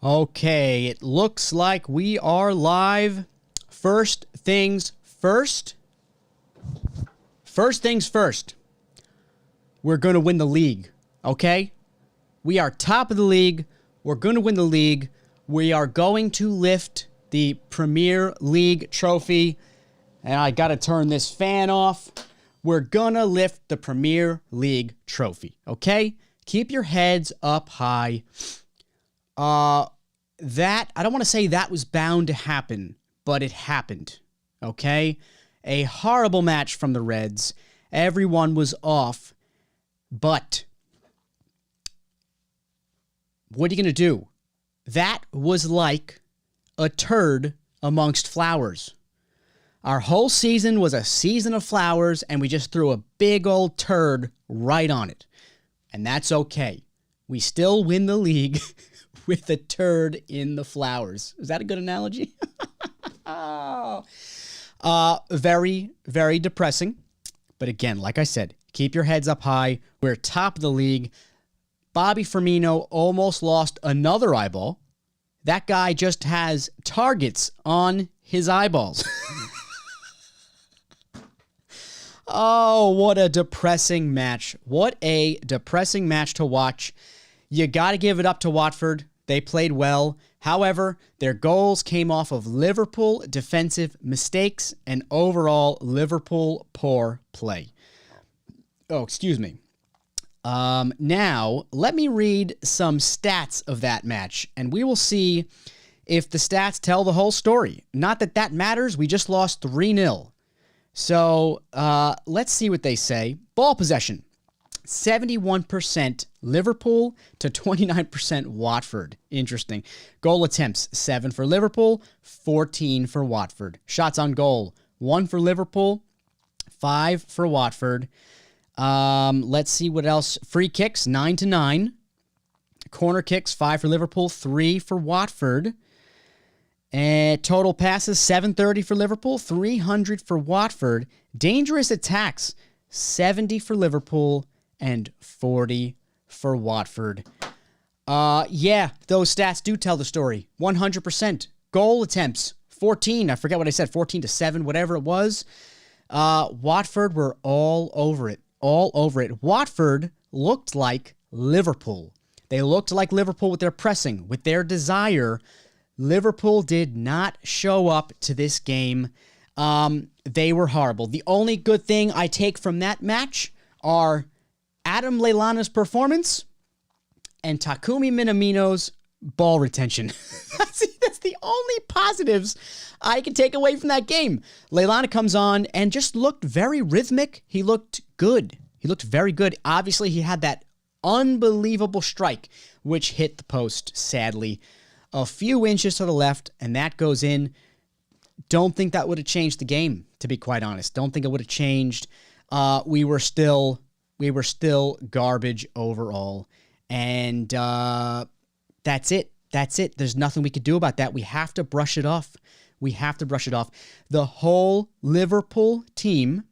Okay, it looks like we are live. First things first. First things first. We're going to win the league, okay? We are top of the league. We're going to win the league. We are going to lift the Premier League trophy. And I got to turn this fan off. We're going to lift the Premier League trophy, okay? Keep your heads up high. I don't want to say that was bound to happen, but it happened, okay? A horrible match from the Reds. Everyone was off, but what are you going to do? That was like a turd amongst flowers. Our whole season was a season of flowers, and we just threw a big old turd right on it. And that's okay. We still win the league with a turd in the flowers. Is that a good analogy? Very, very depressing. But again, like I said, keep your heads up high. We're top of the league. Bobby Firmino almost lost another eyeball. That guy just has targets on his eyeballs. Oh, what a depressing match. What a depressing match to watch. You got to give it up to Watford. They played well. However, their goals came off of Liverpool defensive mistakes and overall Liverpool poor play. Oh, excuse me. Now, let me read some stats of that match, and we will see if the stats tell the whole story. Not that that matters. We just lost 3-0. So let's see what they say. Ball possession, 71% Liverpool to 29% Watford. Interesting. Goal attempts, 7 for Liverpool, 14 for Watford. Shots on goal, 1 for Liverpool, 5 for Watford. Let's see what else. Free kicks, 9-9. Corner kicks, 5 for Liverpool, 3 for Watford. And total passes, 730 for Liverpool, 300 for Watford. Dangerous attacks, 70 for Liverpool and 40 for Watford. Yeah, those stats do tell the story. 100%. Goal attempts, 14. I forget what I said, 14-7, whatever it was. Watford were all over it. All over it. Watford looked like Liverpool. They looked like Liverpool with their pressing, with their desire. Liverpool did not show up to this game. They were horrible. The only good thing I take from that match are Adam Lallana's performance and Takumi Minamino's ball retention. That's the only positives I can take away from that game. Lallana comes on and just looked very rhythmic. He looked good. He looked very good. Obviously, he had that unbelievable strike, which hit the post, sadly. A few inches to the left, and that goes in. Don't think that would have changed the game, to be quite honest. Don't think it would have changed. We were still garbage overall. And that's it. That's it. There's nothing we could do about that. We have to brush it off. We have to brush it off. The whole Liverpool team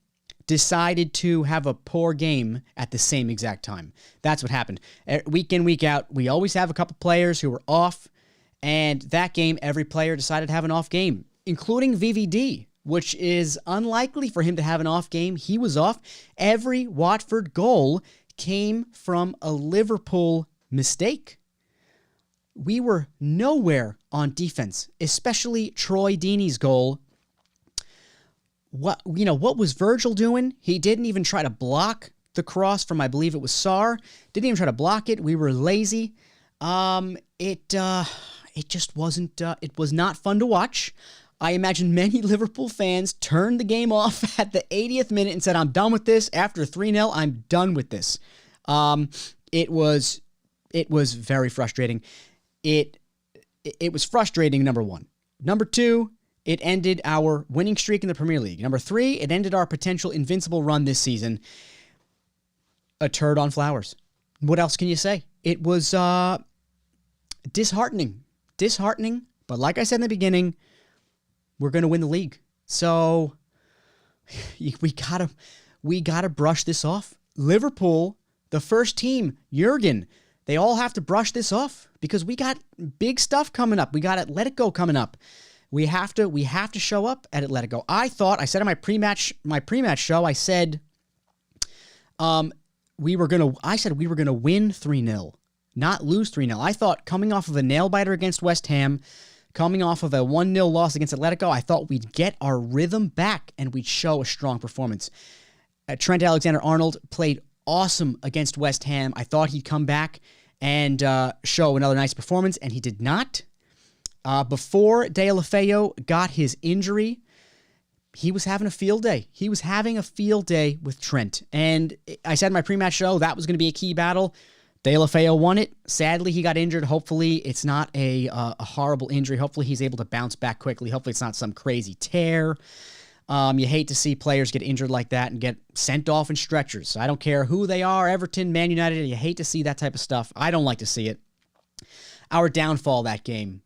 decided to have a poor game at the same exact time. That's what happened. Week in, week out, we always have a couple players who were off. And that game, every player decided to have an off game, including VVD, which is unlikely for him to have an off game. He was off. Every Watford goal came from a Liverpool mistake. We were nowhere on defense, especially Troy Deeney's goal. What was Virgil doing? He didn't even try to block the cross from, I believe it was Sarr. Didn't even try to block it. We were lazy. It just wasn't, it was not fun to watch. I imagine many Liverpool fans turned the game off at the 80th minute and said, I'm done with this. After 3-0, I'm done with this. It was very frustrating. It was frustrating, number one. Number two, it ended our winning streak in the Premier League. Number three, it ended our potential invincible run this season. A turd on flowers. What else can you say? It was disheartening. But like I said in the beginning, we're going to win the league. So we gotta brush this off. Liverpool, the first team, Jurgen, they all have to brush this off because we got big stuff coming up. We got Atletico coming up. We have to show up at Atletico. I said in my pre-match show, I said we were gonna win 3-0, not lose 3-0. I thought coming off of a nail-biter against West Ham, coming off of a 1-0 loss against Atletico, I thought we'd get our rhythm back and we'd show a strong performance. Trent Alexander-Arnold played awesome against West Ham. I thought he'd come back and show another nice performance, and he did not. Before Deulofeu got his injury, he was having a field day. He was having a field day with Trent. And I said in my pre-match show that was going to be a key battle. Deulofeu won it. Sadly, he got injured. Hopefully, it's not a horrible injury. Hopefully, he's able to bounce back quickly. Hopefully, it's not some crazy tear. You hate to see players get injured like that and get sent off in stretchers. So I don't care who they are, Everton, Man United. You hate to see that type of stuff. I don't like to see it. Our downfall that game,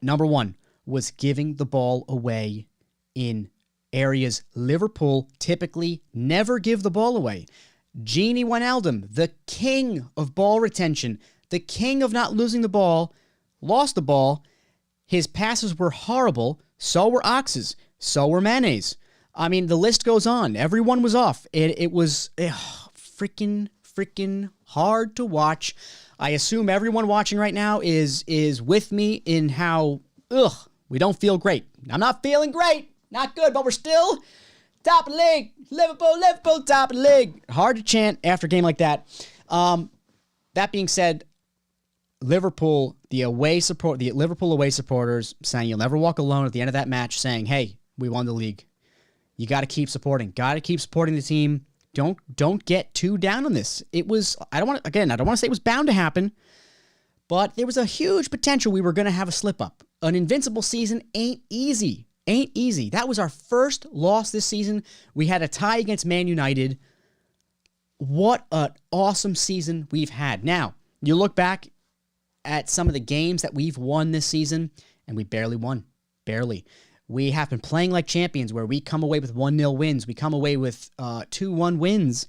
number one, was giving the ball away in areas Liverpool typically never give the ball away. Gini Wijnaldum, the king of ball retention, the king of not losing the ball, lost the ball. His passes were horrible. So were Ox's. So were Mane's. I mean, the list goes on. Everyone was off. It was freaking hard to watch. I assume everyone watching right now is with me in how, we don't feel great. I'm not feeling great. Not good, but we're still top of the league. Liverpool, top of the league. Hard to chant after a game like that. That being said, Liverpool away supporters saying you'll never walk alone at the end of that match, saying, hey, we won the league. You got to keep supporting. Got to keep supporting the team. Don't get too down on this. It was, I don't want to say it was bound to happen, but there was a huge potential we were going to have a slip up. An invincible season ain't easy. That was our first loss this season. We had a tie against Man United. What an awesome season we've had. Now, you look back at some of the games that we've won this season, and we barely won. Barely. We have been playing like champions where we come away with 1-0 wins. We come away with 2-1 wins,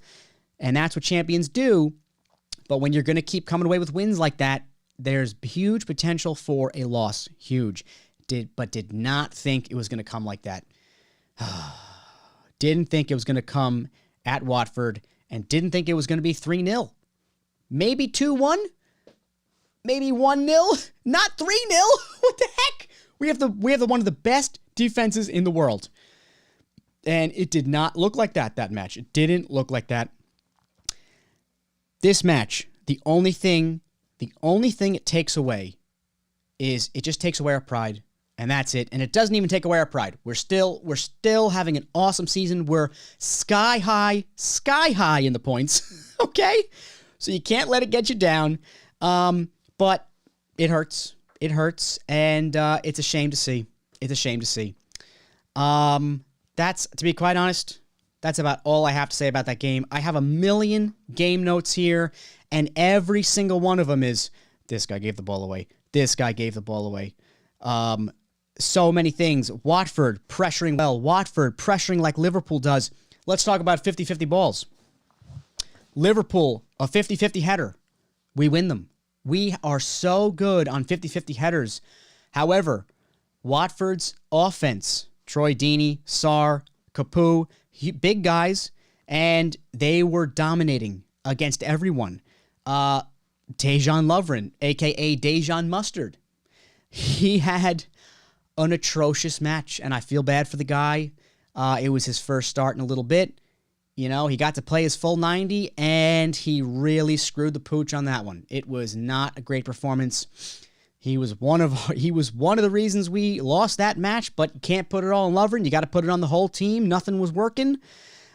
and that's what champions do. But when you're going to keep coming away with wins like that, there's huge potential for a loss. Huge. Did not think it was going to come like that. Didn't think it was going to come at Watford, and didn't think it was going to be 3-0. Maybe 2-1. Maybe 1-0, not 3-0. What the heck? We have one of the best defenses in the world. And it did not look like that match. It didn't look like that. This match, the only thing it takes away is it just takes away our pride, and that's it. And it doesn't even take away our pride. We're still having an awesome season. We're sky high in the points. Okay? So you can't let it get you down. But it hurts. It hurts, and it's a shame to see. That's, to be quite honest, that's about all I have to say about that game. I have a million game notes here, and every single one of them is, this guy gave the ball away. This guy gave the ball away. So many things. Watford pressuring well. Watford pressuring like Liverpool does. Let's talk about 50-50 balls. Liverpool, a 50-50 header. We win them. We are so good on 50-50 headers. However, Watford's offense, Troy Deeney, Sarr, Capoue, big guys, and they were dominating against everyone. Dejan Lovren, a.k.a. Dejan Mustard, he had an atrocious match, and I feel bad for the guy. It was his first start in a little bit. You know, he got to play his full 90, and he really screwed the pooch on that one. It was not a great performance. He was one of the reasons we lost that match, but you can't put it all on Lovren. You got to put it on the whole team. Nothing was working.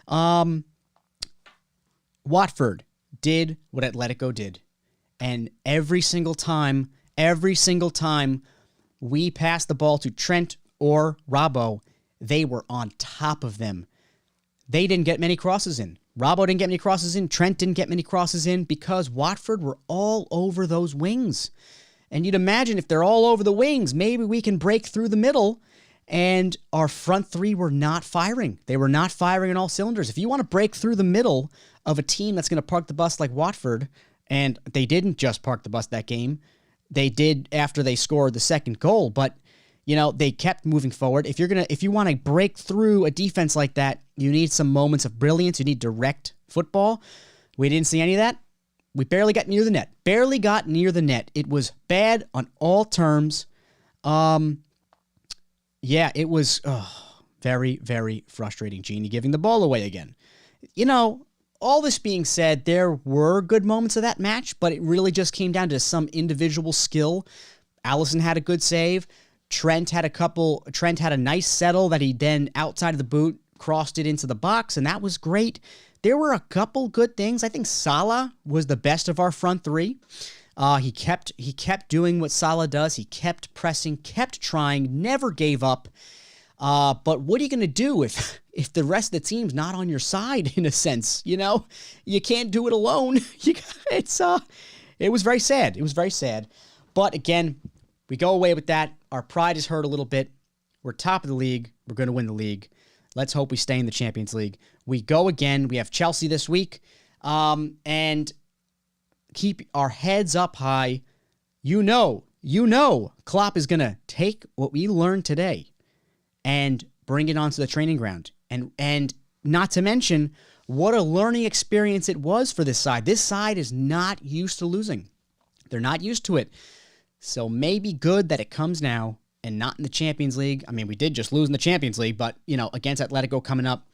Watford did what Atletico did. And every single time we passed the ball to Trent or Robbo, they were on top of them. They didn't get many crosses in. Robbo didn't get many crosses in. Trent didn't get many crosses in because Watford were all over those wings. And you'd imagine if they're all over the wings, maybe we can break through the middle. And our front three were not firing. They were not firing on all cylinders. If you want to break through the middle of a team that's going to park the bus like Watford, and they didn't just park the bus that game. They did after they scored the second goal, but they kept moving forward. If you want to break through a defense like that, you need some moments of brilliance. You need direct football. We didn't see any of that. We barely got near the net. Barely got near the net. It was bad on all terms. It was very, very frustrating. Genie giving the ball away again. All this being said, there were good moments of that match, but it really just came down to some individual skill. Allison had a good save. Trent had a nice settle that he then, outside of the boot, crossed it into the box, and that was great. There were a couple good things. I think Salah was the best of our front three. He kept doing what Salah does. He kept pressing, kept trying, never gave up. But what are you going to do if the rest of the team's not on your side, in a sense? You can't do it alone. It was very sad. It was very sad. But again, we go away with that. Our pride is hurt a little bit. We're top of the league. We're going to win the league. Let's hope we stay in the Champions League. We go again. We have Chelsea this week. And keep our heads up high. Klopp is going to take what we learned today and bring it onto the training ground. And not to mention what a learning experience it was for this side. This side is not used to losing. They're not used to it. So maybe good that it comes now and not in the Champions League. I mean, we did just lose in the Champions League, but, against Atletico coming up.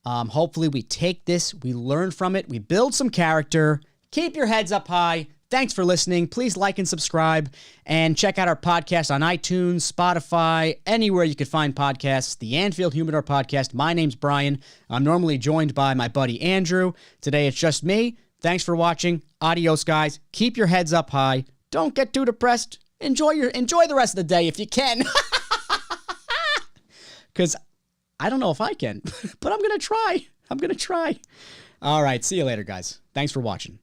Hopefully we take this, we learn from it, we build some character. Keep your heads up high. Thanks for listening. Please like and subscribe, and check out our podcast on iTunes, Spotify, anywhere you could find podcasts. The Anfield Humidor Podcast. My name's Brian. I'm normally joined by my buddy Andrew. Today it's just me. Thanks for watching. Adios, guys. Keep your heads up high. Don't get too depressed. Enjoy the rest of the day if you can. Because I don't know if I can, but I'm going to try. All right. See you later, guys. Thanks for watching.